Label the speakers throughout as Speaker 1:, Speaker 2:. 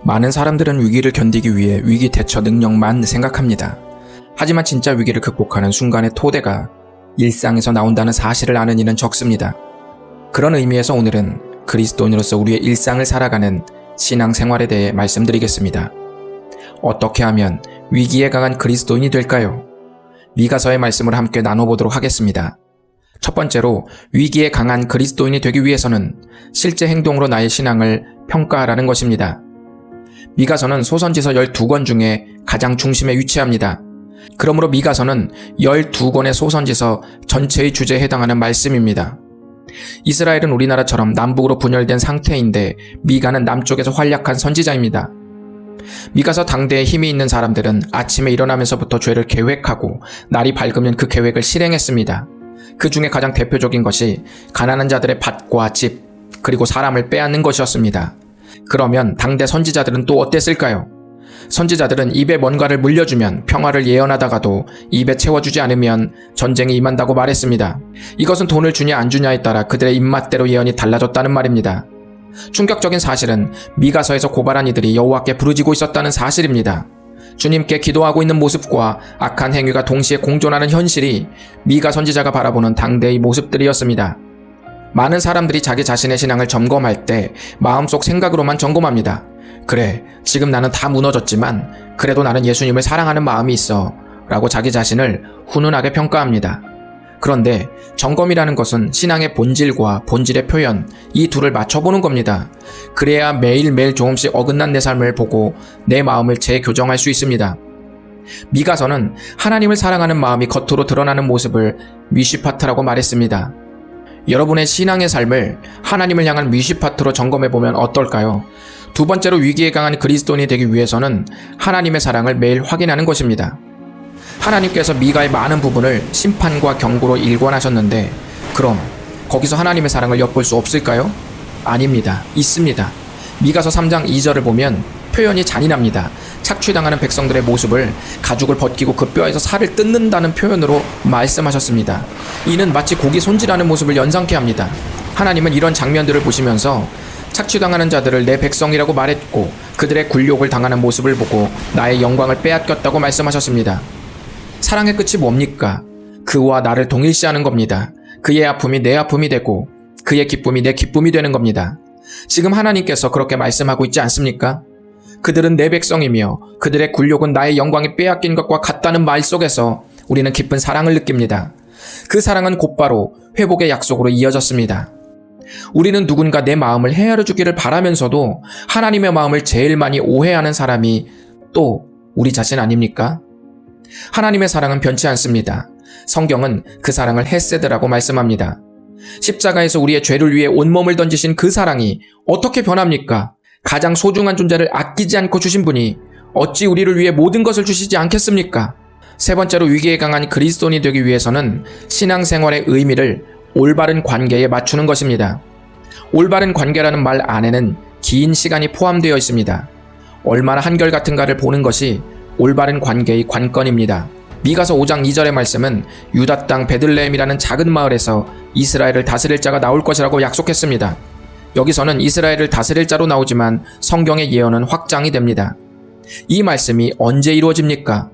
Speaker 1: 많은 사람들은 위기를 견디기 위해 위기 대처 능력만 생각합니다. 하지만 진짜 위기를 극복하는 순간의 토대가 일상에서 나온다는 사실을 아는 이는 적습니다. 그런 의미에서 오늘은 그리스도인으로서 우리의 일상을 살아가는 신앙생활에 대해 말씀드리겠습니다. 어떻게 하면 위기에 강한 그리스도인이 될까요? 미가서의 말씀을 함께 나눠보도록 하겠습니다. 첫 번째로 위기에 강한 그리스도인이 되기 위해서는 실제 행동으로 나의 신앙을 평가하라는 것입니다. 미가서는 소선지서 12권 중에 가장 중심에 위치합니다. 그러므로 미가서는 12권의 소선지서 전체의 주제에 해당하는 말씀입니다. 이스라엘은 우리나라처럼 남북으로 분열된 상태인데 미가는 남쪽에서 활약한 선지자입니다. 미가서 당대에 힘이 있는 사람들은 아침에 일어나면서부터 죄를 계획하고 날이 밝으면 그 계획을 실행했습니다. 그 중에 가장 대표적인 것이 가난한 자들의 밭과 집, 그리고 사람을 빼앗는 것이었습니다. 그러면 당대 선지자들은 또 어땠을까요? 선지자들은 입에 뭔가를 물려주면 평화를 예언하다가도 입에 채워주지 않으면 전쟁이 임한다고 말했습니다. 이것은 돈을 주냐 안 주냐에 따라 그들의 입맛대로 예언이 달라졌다는 말입니다. 충격적인 사실은 미가서에서 고발한 이들이 여호와께 부르짖고 있었다는 사실입니다. 주님께 기도하고 있는 모습과 악한 행위가 동시에 공존하는 현실이 미가 선지자가 바라보는 당대의 모습들이었습니다. 많은 사람들이 자기 자신의 신앙을 점검할 때 마음속 생각으로만 점검합니다. 그래, 지금 나는 다 무너졌지만 그래도 나는 예수님을 사랑하는 마음이 있어 라고 자기 자신을 훈훈하게 평가합니다. 그런데 점검이라는 것은 신앙의 본질과 본질의 표현, 이 둘을 맞춰보는 겁니다. 그래야 매일매일 조금씩 어긋난 내 삶을 보고 내 마음을 재교정할 수 있습니다. 미가서는 하나님을 사랑하는 마음이 겉으로 드러나는 모습을 미시파트라고 말했습니다. 여러분의 신앙의 삶을 하나님을 향한 미시파트로 점검해보면 어떨까요? 두 번째로 위기에 강한 그리스도인이 되기 위해서는 하나님의 사랑을 매일 확인하는 것입니다. 하나님께서 미가의 많은 부분을 심판과 경고로 일관하셨는데 그럼 거기서 하나님의 사랑을 엿볼 수 없을까요? 아닙니다. 있습니다. 미가서 3장 2절을 보면 표현이 잔인합니다. 착취당하는 백성들의 모습을 가죽을 벗기고 그 뼈에서 살을 뜯는다는 표현으로 말씀하셨습니다. 이는 마치 고기 손질하는 모습을 연상케 합니다. 하나님은 이런 장면들을 보시면서 착취당하는 자들을 내 백성이라고 말했고 그들의 굴욕을 당하는 모습을 보고 나의 영광을 빼앗겼다고 말씀하셨습니다. 사랑의 끝이 뭡니까? 그와 나를 동일시하는 겁니다. 그의 아픔이 내 아픔이 되고 그의 기쁨이 내 기쁨이 되는 겁니다. 지금 하나님께서 그렇게 말씀하고 있지 않습니까? 그들은 내 백성이며 그들의 굴욕은 나의 영광이 빼앗긴 것과 같다는 말 속에서 우리는 깊은 사랑을 느낍니다. 그 사랑은 곧바로 회복의 약속으로 이어졌습니다. 우리는 누군가 내 마음을 헤아려 주기를 바라면서도 하나님의 마음을 제일 많이 오해하는 사람이 또 우리 자신 아닙니까? 하나님의 사랑은 변치 않습니다. 성경은 그 사랑을 헤세드라고 말씀합니다. 십자가에서 우리의 죄를 위해 온몸을 던지신 그 사랑이 어떻게 변합니까? 가장 소중한 존재를 아끼지 않고 주신 분이 어찌 우리를 위해 모든 것을 주시지 않겠습니까? 세 번째로 위기에 강한 그리스도인이 되기 위해서는 신앙생활의 의미를 올바른 관계에 맞추는 것입니다. 올바른 관계라는 말 안에는 긴 시간이 포함되어 있습니다. 얼마나 한결같은가를 보는 것이 올바른 관계의 관건입니다. 미가서 5장 2절의 말씀은 유다 땅 베들레헴이라는 작은 마을에서 이스라엘을 다스릴 자가 나올 것이라고 약속했습니다. 여기서는 이스라엘을 다스릴 자로 나오지만 성경의 예언은 확장이 됩니다. 이 말씀이 언제 이루어집니까?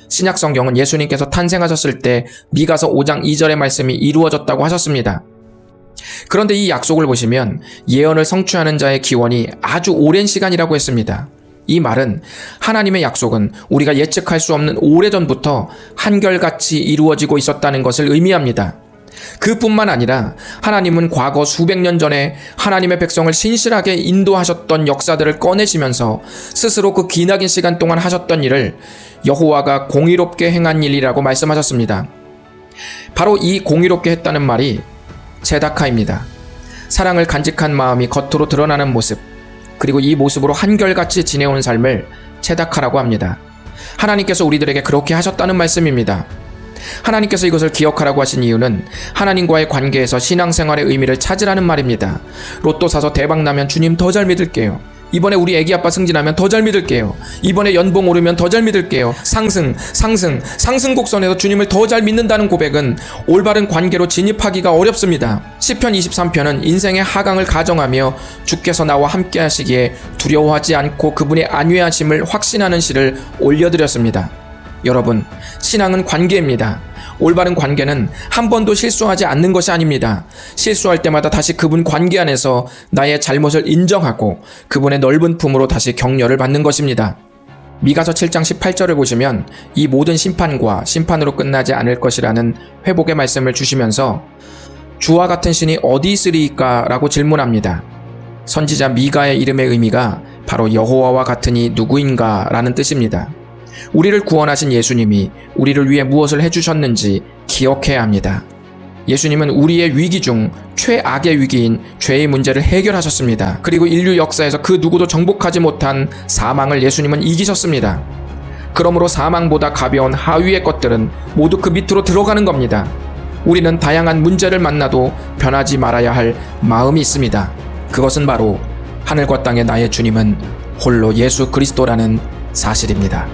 Speaker 1: 신약 성경은 예수님께서 탄생하셨을 때 미가서 5장 2절의 말씀이 이루어졌다고 하셨습니다. 그런데 이 약속을 보시면 예언을 성취하는 자의 기원이 아주 오랜 시간이라고 했습니다. 이 말은 하나님의 약속은 우리가 예측할 수 없는 오래전부터 한결같이 이루어지고 있었다는 것을 의미합니다. 그뿐만 아니라 하나님은 과거 수백 년 전에 하나님의 백성을 신실하게 인도하셨던 역사들을 꺼내시면서 스스로 그 기나긴 시간 동안 하셨던 일을 여호와가 공의롭게 행한 일이라고 말씀하셨습니다. 바로 이 공의롭게 했다는 말이 제다카입니다. 사랑을 간직한 마음이 겉으로 드러나는 모습, 그리고 이 모습으로 한결같이 지내온 삶을 체다카라고 합니다. 하나님께서 우리들에게 그렇게 하셨다는 말씀입니다. 하나님께서 이것을 기억하라고 하신 이유는 하나님과의 관계에서 신앙생활의 의미를 찾으라는 말입니다. 로또 사서 대박 나면 주님 더 잘 믿을게요. 이번에 우리 애기 아빠 승진하면 더 잘 믿을게요. 이번에 연봉 오르면 더 잘 믿을게요. 상승 곡선에서 주님을 더 잘 믿는다는 고백은 올바른 관계로 진입하기가 어렵습니다. 시편 23편은 인생의 하강을 가정하며 주께서 나와 함께 하시기에 두려워하지 않고 그분의 안위하심을 확신하는 시를 올려드렸습니다. 여러분, 신앙은 관계입니다. 올바른 관계는 한 번도 실수하지 않는 것이 아닙니다. 실수할 때마다 다시 그분 관계 안에서 나의 잘못을 인정하고 그분의 넓은 품으로 다시 격려를 받는 것입니다. 미가서 7장 18절을 보시면 이 모든 심판과 심판으로 끝나지 않을 것이라는 회복의 말씀을 주시면서 주와 같은 신이 어디 있으리이까 라고 질문합니다. 선지자 미가의 이름의 의미가 바로 여호와와 같으니 누구인가 라는 뜻입니다. 우리를 구원하신 예수님이 우리를 위해 무엇을 해주셨는지 기억해야 합니다. 예수님은 우리의 위기 중 최악의 위기인 죄의 문제를 해결하셨습니다. 그리고 인류 역사에서 그 누구도 정복하지 못한 사망을 예수님은 이기셨습니다. 그러므로 사망보다 가벼운 하위의 것들은 모두 그 밑으로 들어가는 겁니다. 우리는 다양한 문제를 만나도 변하지 말아야 할 마음이 있습니다. 그것은 바로 하늘과 땅의 나의 주님은 홀로 예수 그리스도라는 사실입니다.